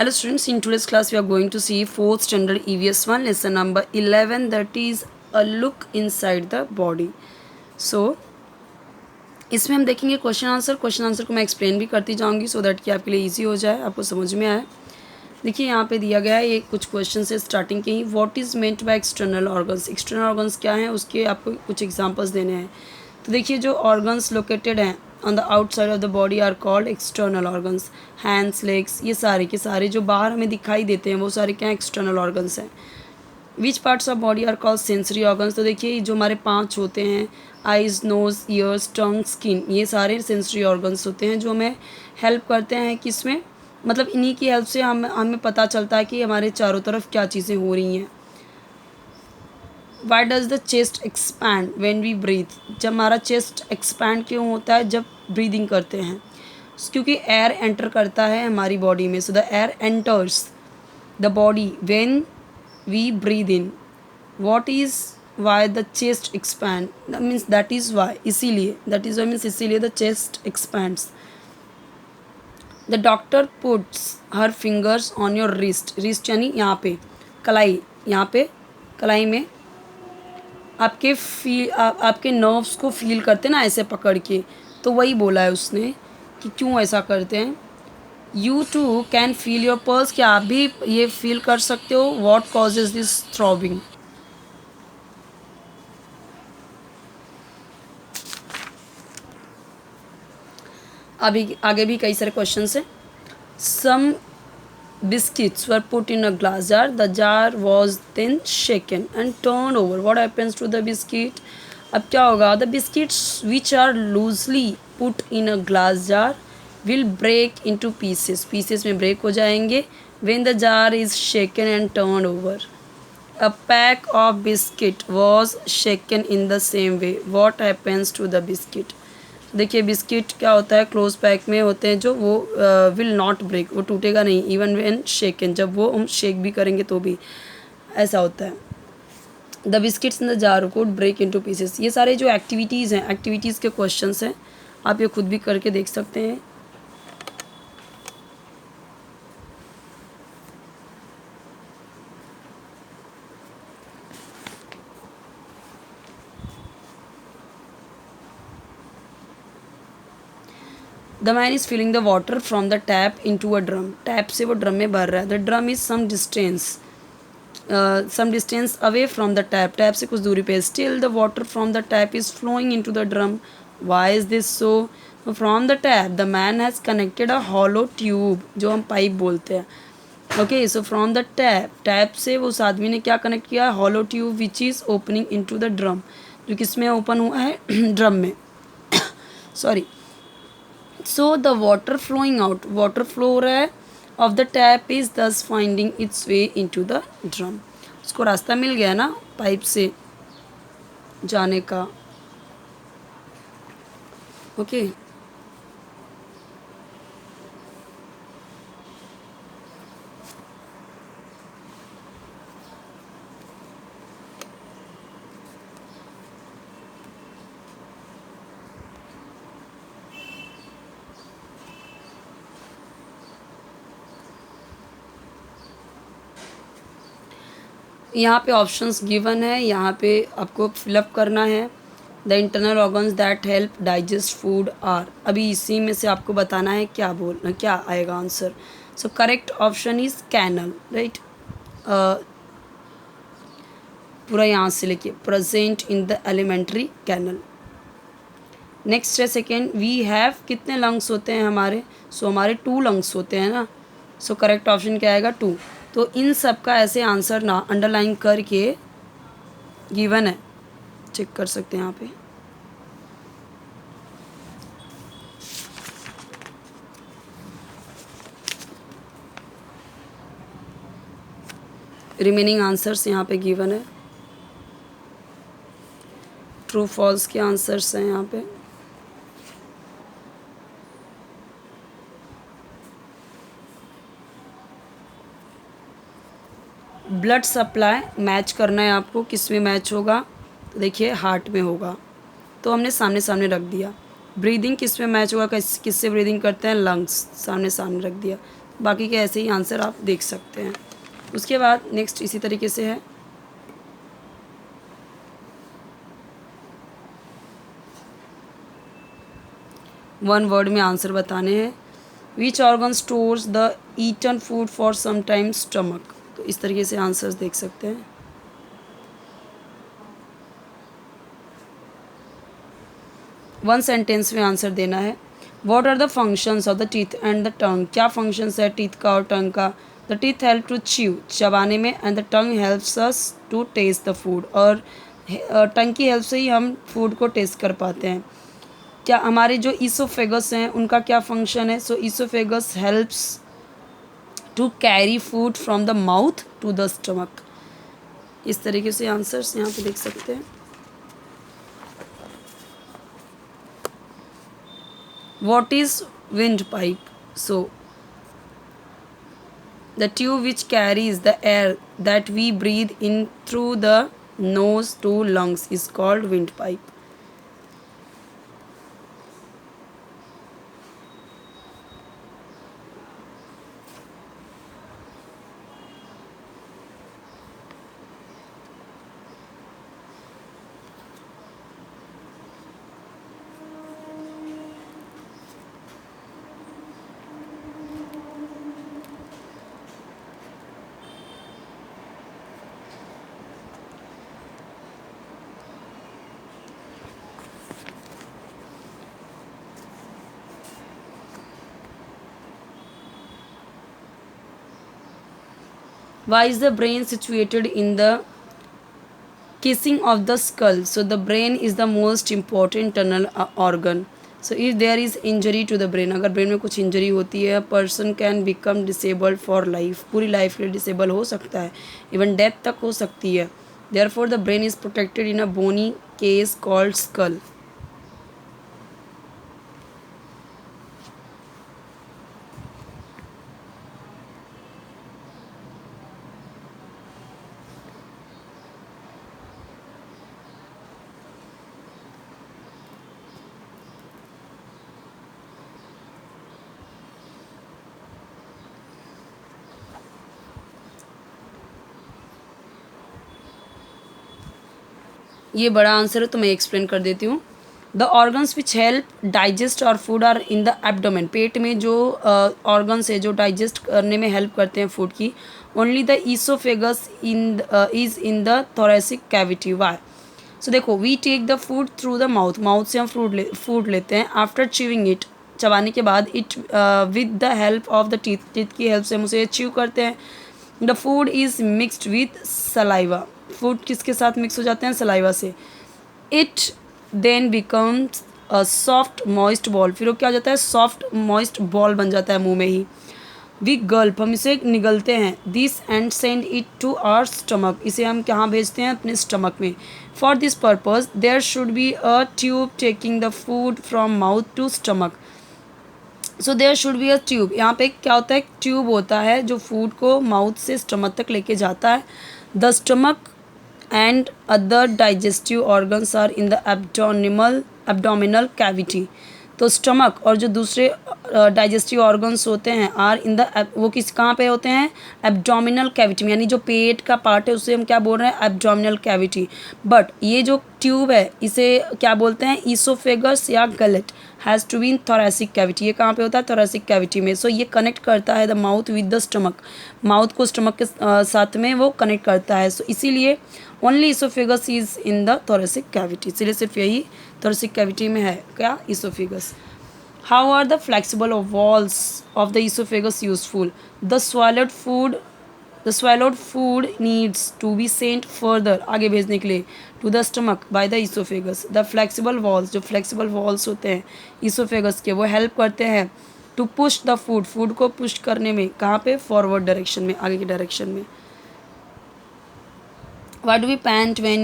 Hello students, in today's class we are going to see 4th standard EVS 1 lesson number 11, that is a look inside the body. So इसमें हम देखेंगे question answer को मैं explain भी करती जाऊंगी so that कि आपके लिए इजी हो जाए, आपको समझ में आए. देखिए यहाँ पे दिया गया है ये कुछ क्वेश्चन से स्टार्टिंग के ही. What is meant by external organs. External organs क्या हैं उसके आपको कुछ एग्जांपल्स देने हैं. तो देखिए जो ऑर्गन्स लोकेटेड हैं on the outside of the body are called external organs. Hands, legs, ये सारे के सारे जो बाहर हमें दिखाई देते हैं वो सारे क्या एक्सटर्नल ऑर्गन्स हैं. Which parts of body are called sensory organs. तो देखिए जो हमारे 5 होते हैं, eyes, nose, ears, tongue, skin, ये सारे सेंसरी ऑर्गन्स होते हैं जो हमें हेल्प करते हैं किसमें, मतलब इन्हीं की हेल्प से हमें पता चलता है कि हमारे चारों तरफ क्या चीज़ें हो रही हैं. Why does the chest expand when we breathe. जब हमारा चेस्ट एक्सपैंड क्यों होता है जब ब्रीदिंग करते हैं, क्योंकि एयर एंटर करता है हमारी बॉडी में. So the air enters the body when we breathe in. What is why the chest expand, means that is why, इसीलिए, दैट इज़ वाई मीन्स इसीलिए the chest expands. The doctor puts her fingers on your wrist. Wrist यानी यहाँ पे कलाई, यहाँ पे कलाई में आपके नर्व्स को फील करते हैं ना ऐसे पकड़ के. तो वही बोला है उसने कि क्यों ऐसा करते हैं. You too can feel your pulse. क्या आप भी ये फील कर सकते हो. What causes this throbbing. अभी आगे भी कई सारे क्वेश्चन हैं. सम biscuits were put in a glass jar. The jar was then shaken and turned over. What happens to the biscuit? अब क्या होगा. The biscuits which are loosely put in a glass jar will break into pieces. Pieces में break हो जाएंगे when the jar is shaken and turned over. A pack of biscuit was shaken in the same way. What happens to the biscuit? देखिए biscuit क्या होता है, close pack में होते हैं जो वो विल नॉट ब्रेक, वो टूटेगा नहीं. इवन व्हेन शेकन, जब वो हम शेक भी करेंगे तो भी ऐसा होता है. The biscuits in the jar could break into pieces. ये सारे जो एक्टिविटीज़ हैं, एक्टिविटीज़ के क्वेश्चंस हैं, आप ये खुद भी करके देख सकते हैं. The man is filling the water from the tap into a drum. Tap से वो ड्रम में भर रहा है. The drum is some distance away from the tap. Tap से कुछ दूरी पे. Still the water from the tap is flowing into the drum. Why is this so. From the tap the man has connected a hollow tube, जो हम pipe बोलते हैं. Okay, so from the tap से उस आदमी ने क्या connect किया, hollow tube which is opening into the drum, जो किसमें ओपन हुआ है ड्रम में. Sorry. So the water flowing out, water flow हो रहा है off the tap is thus finding its way into the drum. उसको रास्ता मिल गया ना पाइप से जाने का. ओके. यहाँ पे ऑप्शंस गिवन है, यहाँ पे आपको फिलअप करना है. The internal organs that help digest food are. अभी इसी में से आपको बताना है क्या बोलना, क्या आएगा answer. So correct option is canal, right. पूरा यहाँ से लेके present in the elementary canal. Next है सेकेंड. वी हैव कितने लंग्स होते हैं हमारे. सो हमारे 2 लंग्स होते हैं ना. सो करेक्ट ऑप्शन क्या आएगा 2. तो इन सब का ऐसे आंसर ना अंडरलाइन करके गिवन है, चेक कर सकते हैं यहाँ पे. रिमेनिंग आंसर्स यहाँ पे गिवन है. ट्रू फॉल्स के आंसर्स हैं यहाँ पे. ब्लड सप्लाई मैच करना है आपको, किस में मैच होगा. तो देखिए हार्ट में होगा, तो हमने सामने सामने रख दिया. ब्रीदिंग किस में मैच होगा, किससे ब्रीदिंग करते हैं, लंग्स, सामने सामने रख दिया. बाकी के ऐसे ही आंसर आप देख सकते हैं। उसके बाद नेक्स्ट इसी तरीके से है, वन वर्ड में आंसर बताने हैं। Which organ stores the eaten food for some time? Stomach. तो इस तरीके से आंसर्स देख सकते हैं। वन सेंटेंस में आंसर देना है। What are the functions of the teeth and the tongue? क्या फंक्शंस है टीथ का और टंग का? The teeth help to chew, चबाने में, and the tongue helps us to taste the food, और टंग की हेल्प से ही हम फूड को टेस्ट कर पाते हैं। क्या हमारे जो ईसोफेगस हैं उनका क्या फंक्शन है? So oesophagus helps to carry food from the mouth to the stomach. इस तरीके से आंसर्स यहाँ पे देख सकते हैं। What is windpipe? So, the tube which carries the air that we breathe in through the nose to lungs is called windpipe. Why is the brain situated in the casing of the skull? So the brain is the most important internal organ. So if there is injury to the brain, अगर brain में कुछ injury होती है, person can become disabled for life, पूरी life के लिए disable हो सकता है, इवन डेथ तक हो सकती है। Therefore the brain is protected in a bony case called skull. ये बड़ा आंसर है तो मैं एक्सप्लेन कर देती हूँ। The organs which help digest और food are in the abdomen. पेट में जो ऑर्गन्स है जो डाइजेस्ट करने में हेल्प करते हैं फूड की, only the oesophagus is in the thoracic cavity. Why? So देखो, we take the food through the mouth, mouth से हम फूड लेते हैं। आफ्टर च्यूइंग इट, चबाने के बाद, it with the help of the teeth, teeth की हेल्प से हम उसे च्यू करते हैं। The food is mixed with saliva, food किसके साथ मिक्स हो जाते हैं? सलाइवा से। It then becomes a soft moist ball, फिर वो क्या हो जाता है? सॉफ्ट मॉइस्ट बॉल बन जाता है मुंह में ही। वी गल्प, हम इसे निगलते हैं। This and send it to our stomach, इसे हम कहाँ भेजते हैं? अपने स्टमक में। For this purpose there should be a tube taking the food from mouth to stomach. So there should be a tube, यहाँ पे क्या होता है? ट्यूब होता है जो फूड को माउथ से स्टमक तक लेके जाता है। The stomach and other digestive organs are in the abdominal cavity। तो स्टमक और जो दूसरे डाइजेस्टिव ऑर्गन्स होते हैं आर इन द, वो किस कहाँ पे होते हैं? एब्डोमिनल कैविटी में, यानी जो पेट का पार्ट है उसे हम क्या बोल रहे हैं? Abdominal cavity. बट ये जो ट्यूब है इसे क्या बोलते हैं? ईसोफेगस या gullet has to be in thoracic cavity. ये कहाँ पे होता है? थोरेसिक कैविटी में। सो ये कनेक्ट करता है the mouth with the stomach, mouth को स्टमक के साथ में वो कनेक्ट करता है। सो इसीलिए only oesophagus is in the thoracic cavity, इसलिए सिर्फ यही थोरेसिक कैविटी में है क्या? Oesophagus. How are the flexible walls of the oesophagus useful? The swallowed food needs to be sent further, आगे भेजने के लिए, to the stomach by the esophagus। the flexible walls, जो flexible walls होते हैं esophagus के, वो हेल्प करते हैं to push the food, food को पुश करने में, कहाँ पे? फॉरवर्ड डायरेक्शन में, आगे की डायरेक्शन में। Why do we pant when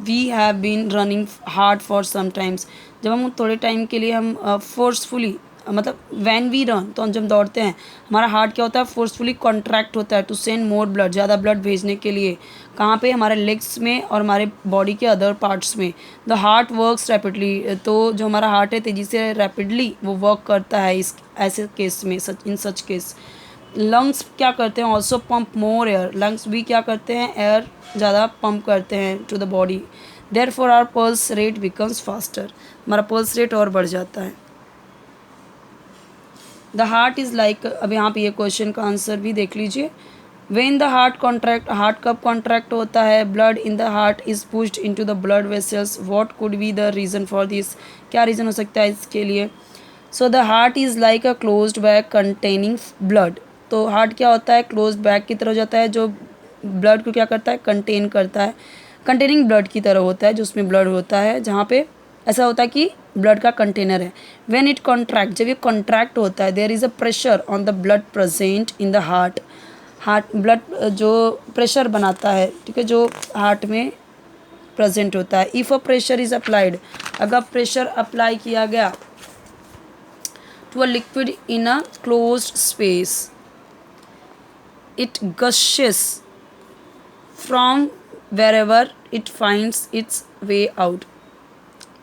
we have been running hard for some times? जब हम थोड़े टाइम के लिए हम फोर्सफुली, मतलब when we run, तो हम जब दौड़ते हैं हमारा हार्ट क्या होता है? फोर्सफुली कॉन्ट्रैक्ट होता है टू सेंड मोर ब्लड, ज़्यादा ब्लड भेजने के लिए। कहाँ पे? हमारे लेग्स में और हमारे बॉडी के अदर पार्ट्स में। द हार्ट वर्क्स रैपिडली, तो जो हमारा हार्ट है तेज़ी से रैपिडली वो वर्क करता है इस ऐसे केस में, इन सच केस। लंग्स क्या करते हैं, also pump more air, lungs भी क्या करते हैं, एयर ज़्यादा पंप करते हैं to the body, therefore our pulse rate becomes faster, हमारा पल्स रेट और बढ़ जाता है। द हार्ट इज़ लाइक, अब यहाँ पे ये क्वेश्चन का आंसर भी देख लीजिए, when the heart contract, heart कब कॉन्ट्रैक्ट होता है, blood in the heart is pushed into the blood vessels, what could be the reason for this, क्या रीज़न हो सकता है इसके लिए। So the heart is like a closed bag containing blood, तो हार्ट क्या होता है, क्लोज्ड बैग की तरह हो जाता है जो ब्लड को क्या करता है, कंटेन करता है, कंटेनिंग ब्लड की तरह होता है, जो उसमें ब्लड होता है, जहाँ पे ऐसा होता है कि ब्लड का कंटेनर है। व्हेन इट कॉन्ट्रैक्ट, जब ये कॉन्ट्रैक्ट होता है, there is a pressure on the blood present in the heart, heart blood जो प्रेशर बनाता है, ठीक है, जो हार्ट में प्रेजेंट होता है। If a pressure is applied, अगर प्रेशर अप्लाई किया गया to a liquid in a closed space, it gushes from wherever it finds its way out.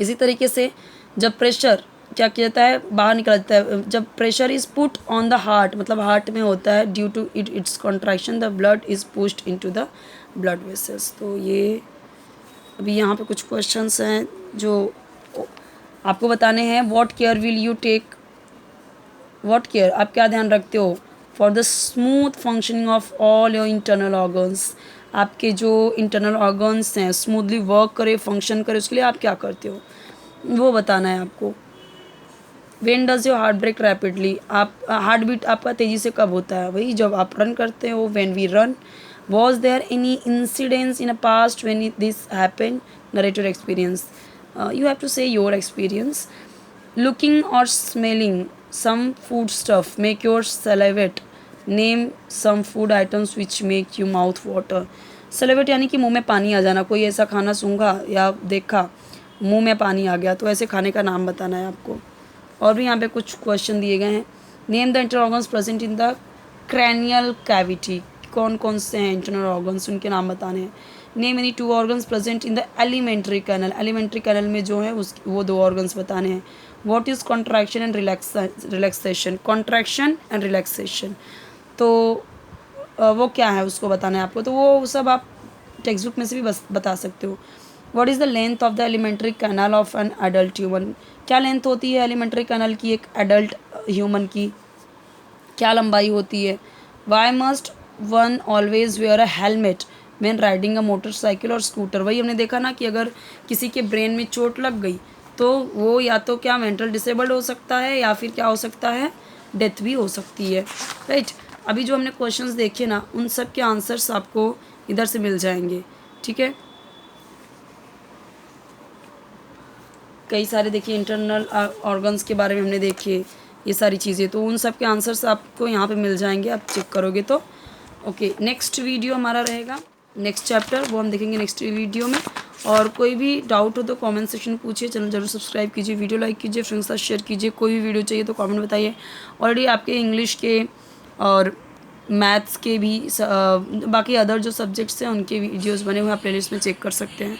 इसी तरीके से जब प्रेशर क्या किया जाता है, बाहर निकल जाता है, जब pressure is put on the heart, मतलब हार्ट में होता है, due to its contraction the blood is pushed into the blood vessels. तो ये अभी यहाँ पे कुछ क्वेश्चंस हैं जो आपको बताने हैं। What care will you take, what care, आप क्या ध्यान रखते हो, for the smooth functioning of all your internal organs, आपके जो इंटरनल ऑर्गन्स हैं स्मूथली वर्क करे, फंक्शन करे, उसके लिए आप क्या करते हो, वो बताना है आपको। When does your heart break rapidly, आप हार्ट बीट आपका तेज़ी से कब होता है, वही जब आप रन करते हो, when we run. Was there any incidence in a past when this happened, narrate your experience, you have to say your experience. Looking और smelling some food stuff make your salivate, name some food items which make you mouth water। salivate यानी कि मुंह में पानी आ जाना, कोई ऐसा खाना सूंघा या देखा मुंह में पानी आ गया, तो ऐसे खाने का नाम बताना है आपको। और भी यहाँ पे कुछ क्वेश्चन दिए गए हैं। Name the internal organs present in the cranial cavity, कौन कौन से हैं इंटरनल ऑर्गन्स, उनके नाम बताने हैं। Name any two organs present in the elementary canal, elementary canal में जो है उस वो दो ऑर्गन्स बताने हैं। What is contraction and relaxation, contraction and relaxation, तो वो क्या है उसको बताना है आपको, तो वो सब आप टेक्स्ट बुक में से भी बस बता सकते हो। What is the length of the elementary canal of an adult human, क्या लेंथ होती है एलिमेंट्री कैनल की एक एडल्ट ह्यूमन की, क्या लंबाई होती है। Why must one always wear a helmet when riding a motorcycle or scooter, वही हमने देखा ना कि अगर किसी के ब्रेन में चोट लग गई तो वो या तो क्या मेंटल डिसेबल्ड हो सकता है या फिर क्या हो सकता है, डेथ भी हो सकती है, राइट। अभी जो हमने क्वेश्चंस देखे ना उन सब के आंसर्स आपको इधर से मिल जाएंगे, ठीक है। कई सारे देखिए इंटरनल ऑर्गन्स के बारे में हमने देखे ये सारी चीज़ें, तो उन सब के आंसर्स आपको यहाँ पे मिल जाएंगे, आप चेक करोगे तो। ओके, नेक्स्ट वीडियो हमारा रहेगा नेक्स्ट चैप्टर, वो हम देखेंगे नेक्स्ट वीडियो में। और कोई भी डाउट हो तो कमेंट सेक्शन में पूछिए, चैनल जरूर सब्सक्राइब कीजिए, वीडियो लाइक कीजिए, फ्रेंड्स के साथ शेयर कीजिए। कोई भी वीडियो चाहिए तो कमेंट बताइए। ऑलरेडी आपके इंग्लिश के और मैथ्स के भी बाकी अदर जो सब्जेक्ट्स हैं उनके वीडियोज़ बने हुए आप प्लेलिस्ट में चेक कर सकते हैं।